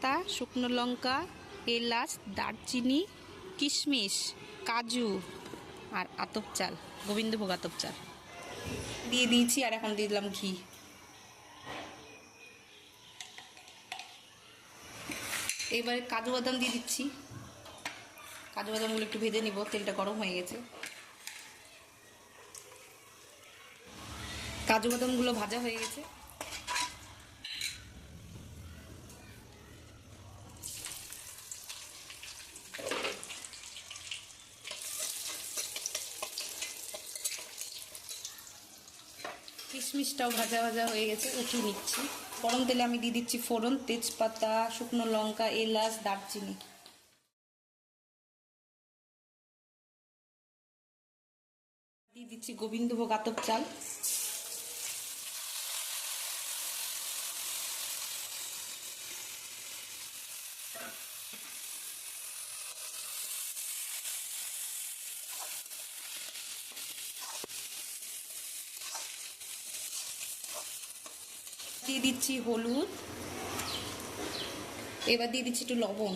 তেজপাতা, শুকনো লঙ্কা, এলাচ, দারচিনি, কিশমিশ, কাজু আর আতপ চাল, গোবিন্দভোগ আতপ চাল দিয়ে দিয়েছি। আর এখন দিয়ে দিলাম ঘি। এবারে কাজু বাদাম দিয়ে দিচ্ছি। কাজু বাদামগুলো একটু ভেজে নিব, তেলটা গরম হয়ে গেছে। কাজু বাদামগুলো ভাজা হয়ে গেছে। কিশমিশটাও ভাজা ভাজা হয়ে গেছে, উঠিয়ে নিচ্ছি। গরম তেলে আমি দিয়ে দিচ্ছি ফোড়ন, তেজপাতা, শুকনো লঙ্কা, এলাচ, দারচিনি। দিয়ে দিচ্ছি গোবিন্দভোগ আতপ চাল। দিয়ে দিচ্ছি হলুদ। এবার দিয়ে দিচ্ছি একটু লবণ।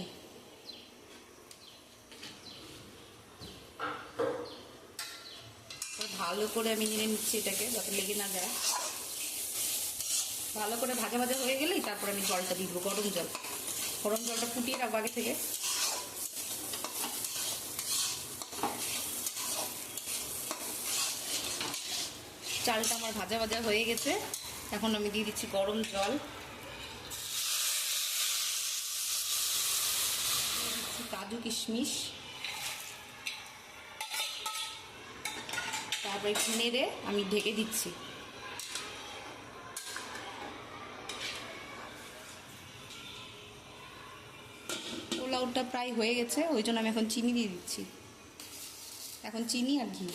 ভালো করে আমি নেড়ে নিচ্ছি এটাকে, যাতে লেগে না যায়। ভালো করে ভাজা ভাজা হয়ে গেলেই তারপর আমি জলটা দিব, গরম জল। গরম জলটা ফুটিয়ে রাখবো আগে থেকে। চালটা আমার ভাজা ভাজা হয়ে গেছে। এখন আমি দিয়ে দিচ্ছি গরম জল, কাজু কিশমিশ, তারপর একটু নেড়ে আমি ঢেকে দিচ্ছি। পোলাওটা প্রায় হয়ে গেছে, ওই জন্য আমি এখন চিনি দিয়ে দিচ্ছি। এখন চিনি আর ঘি।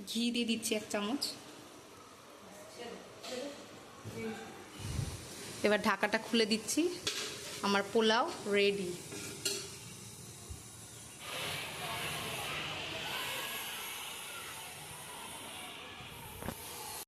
ঘি দিয়ে দিচ্ছি 1 চামচ। এবার ঢাকাটা খুলে দিচ্ছি। আমার পোলাও রেডি।